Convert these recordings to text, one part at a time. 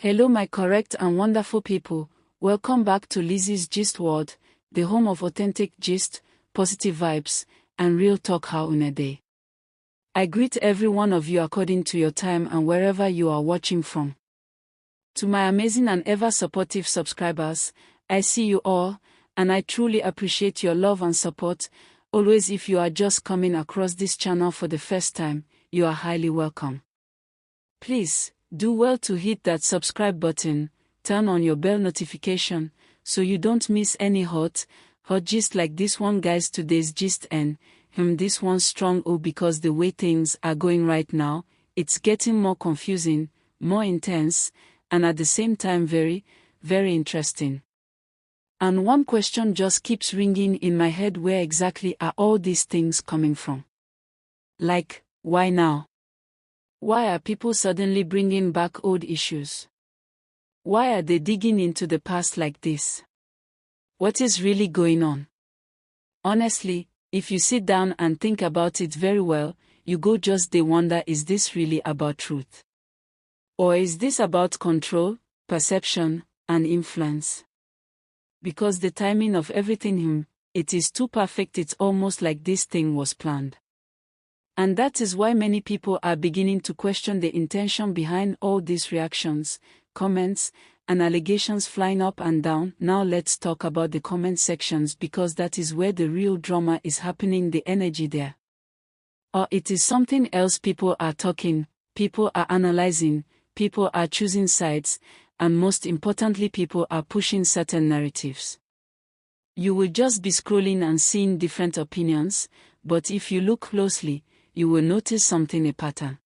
Hello my correct and wonderful people, welcome back to Lizzy Gist World, the home of authentic gist, positive vibes, and real talk how una day. I greet every one of you according to your time and wherever you are watching from. To my amazing and ever supportive subscribers, I see you all, and I truly appreciate your love and support. Always, if you are just coming across this channel for the first time, you are highly welcome. Please, do well to hit that subscribe button, turn on your bell notification, so you don't miss any hot gist like this one guys. Today's gist and this one strong because the way things are going right now, it's getting more confusing, more intense, and at the same time very, very interesting. And one question just keeps ringing in my head: where exactly are all these things coming from? Like, why now? Why are people suddenly bringing back old issues? Why are they digging into the past like this? What is really going on? Honestly, if you sit down and think about it very well, you go just they wonder, is this really about truth? Or is this about control, perception, and influence? Because the timing of everything, it is too perfect. It's almost like this thing was planned. And that is why many people are beginning to question the intention behind all these reactions, comments, and allegations flying up and down. Now let's talk about the comment sections, because that is where the real drama is happening, the energy there. Or it is something else. People are talking, people are analyzing, people are choosing sides, and most importantly, people are pushing certain narratives. You will just be scrolling and seeing different opinions, but if you look closely, you will notice something, a pattern.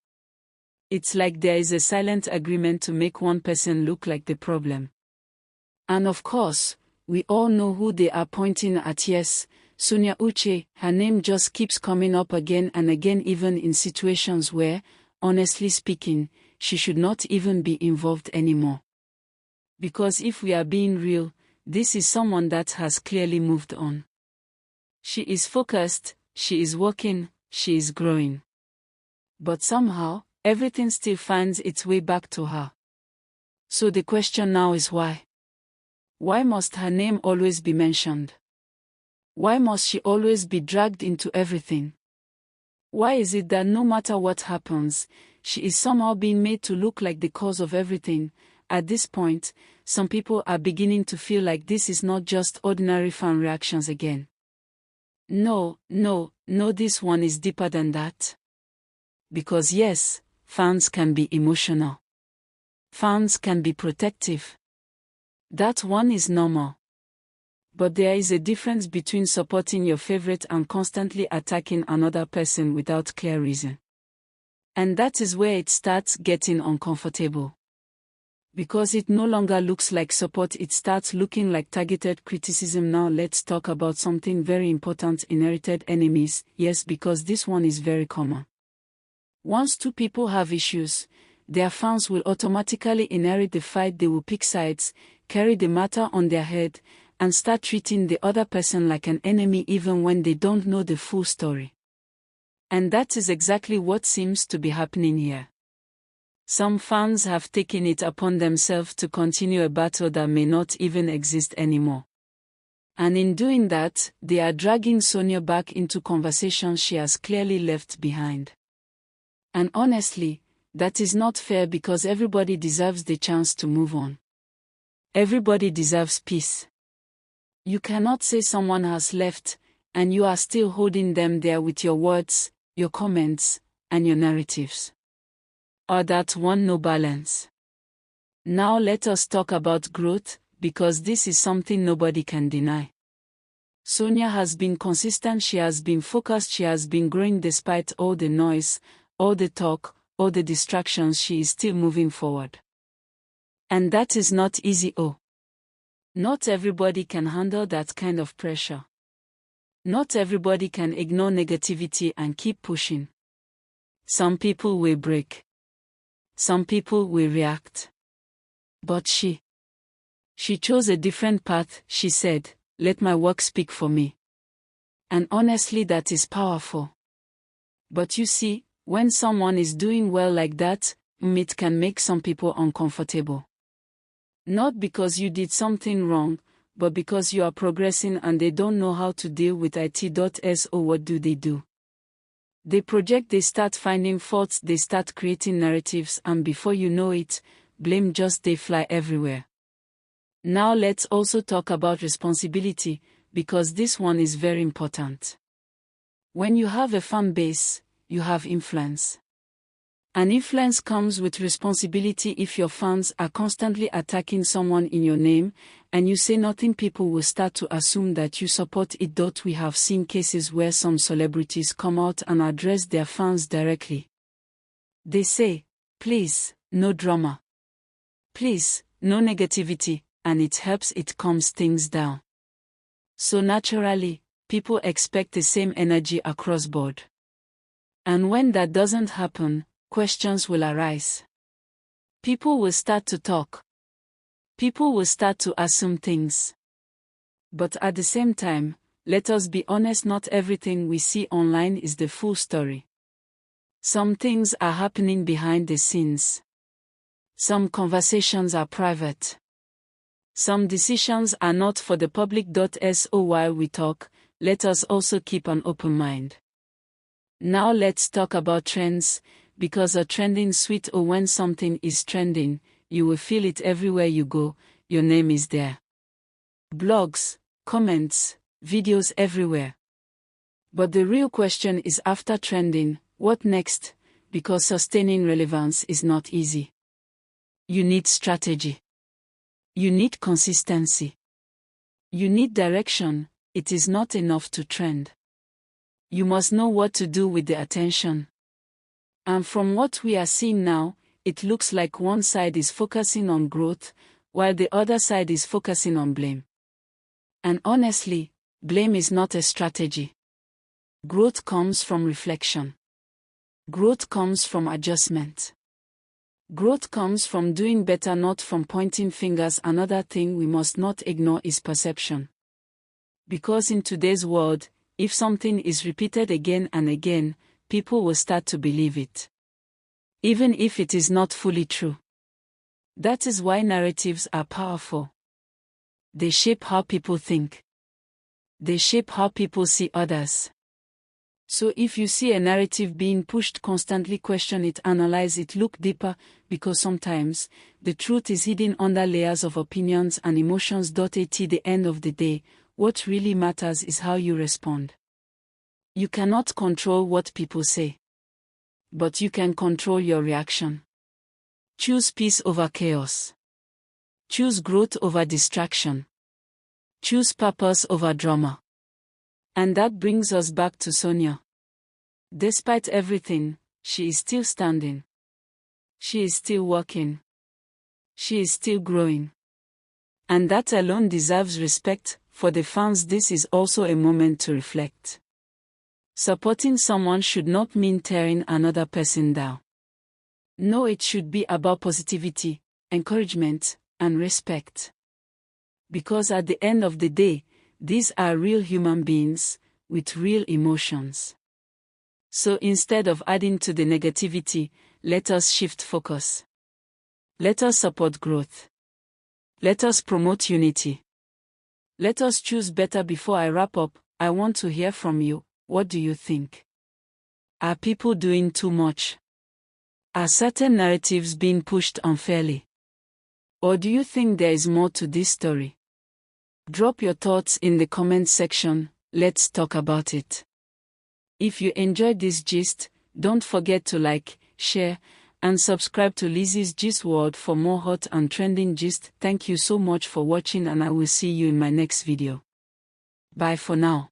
It's like there is a silent agreement to make one person look like the problem. And of course, we all know who they are pointing at. Yes, Sonia Uche. Her name just keeps coming up again and again, even in situations where, honestly speaking, she should not even be involved anymore. Because if we are being real, this is someone that has clearly moved on. She is focused, she is working, she is growing. But somehow, everything still finds its way back to her. So the question now is why? Why must her name always be mentioned? Why must she always be dragged into everything? Why is it that no matter what happens, she is somehow being made to look like the cause of everything? At this point, some people are beginning to feel like this is not just ordinary fan reactions again. No, this one is deeper than that. Because yes, fans can be emotional. Fans can be protective. That one is normal. But there is a difference between supporting your favorite and constantly attacking another person without clear reason. And that is where it starts getting uncomfortable. Because it no longer looks like support, it starts looking like targeted criticism. Now let's talk about something very important: inherited enemies. Yes, because this one is very common. Once two people have issues, their fans will automatically inherit the fight. They will pick sides, carry the matter on their head, and start treating the other person like an enemy even when they don't know the full story. And that is exactly what seems to be happening here. Some fans have taken it upon themselves to continue a battle that may not even exist anymore. And in doing that, they are dragging Sonia back into conversations she has clearly left behind. And honestly, that is not fair, because everybody deserves the chance to move on. Everybody deserves peace. You cannot say someone has left, and you are still holding them there with your words, your comments, and your narratives. Or that one, no balance. Now let us talk about growth, because this is something nobody can deny. Sonia has been consistent, she has been focused, she has been growing despite all the noise, all the talk, all the distractions. She is still moving forward. And that is not easy. Not everybody can handle that kind of pressure. Not everybody can ignore negativity and keep pushing. Some people will break. Some people will react. But she chose a different path. She said, "Let my work speak for me." And honestly, that is powerful. But you see, when someone is doing well like that, it can make some people uncomfortable. Not because you did something wrong, but because you are progressing and they don't know how to deal with it.So what do? They project, they start finding faults, they start creating narratives, and before you know it, blame just they fly everywhere. Now let's also talk about responsibility, because this one is very important. When you have a fan base, you have influence. And influence comes with responsibility. If your fans are constantly attacking someone in your name, and you say nothing, people will start to assume that you support it. We have seen cases where some celebrities come out and address their fans directly. They say, please, no drama. Please, no negativity, and it helps, it calms things down. So naturally, people expect the same energy across board. And when that doesn't happen, questions will arise. People will start to talk. People will start to assume things. But at the same time, let us be honest, not everything we see online is the full story. Some things are happening behind the scenes. Some conversations are private. Some decisions are not for the public.So while we talk, let us also keep an open mind. Now let's talk about trends, because a trending sweet, or when something is trending, you will feel it everywhere you go, your name is there. Blogs, comments, videos everywhere. But the real question is, after trending, what next? Because sustaining relevance is not easy. You need strategy. You need consistency. You need direction. It is not enough to trend. You must know what to do with the attention. And from what we are seeing now, it looks like one side is focusing on growth, while the other side is focusing on blame. And honestly, blame is not a strategy. Growth comes from reflection. Growth comes from adjustment. Growth comes from doing better, not from pointing fingers. Another thing we must not ignore is perception. Because in today's world, if something is repeated again and again, people will start to believe it, even if it is not fully true. That is why narratives are powerful. They shape how people think. They shape how people see others. So if you see a narrative being pushed, constantly question it, analyze it, look deeper, because sometimes the truth is hidden under layers of opinions and emotions. At the end of the day, what really matters is how you respond. You cannot control what people say, but you can control your reaction. Choose peace over chaos. Choose growth over distraction. Choose purpose over drama. And that brings us back to Sonia. Despite everything, she is still standing. She is still working. She is still growing. And that alone deserves respect. For the fans, this is also a moment to reflect. Supporting someone should not mean tearing another person down. No, it should be about positivity, encouragement, and respect. Because at the end of the day, these are real human beings, with real emotions. So instead of adding to the negativity, let us shift focus. Let us support growth. Let us promote unity. Let us choose better. Before I wrap up, I want to hear from you. What do you think? Are people doing too much? Are certain narratives being pushed unfairly? Or do you think there is more to this story? Drop your thoughts in the comment section, let's talk about it. If you enjoyed this gist, don't forget to like, share, and subscribe to Lizzy Gist World for more hot and trending gist. Thank you so much for watching, and I will see you in my next video. Bye for now.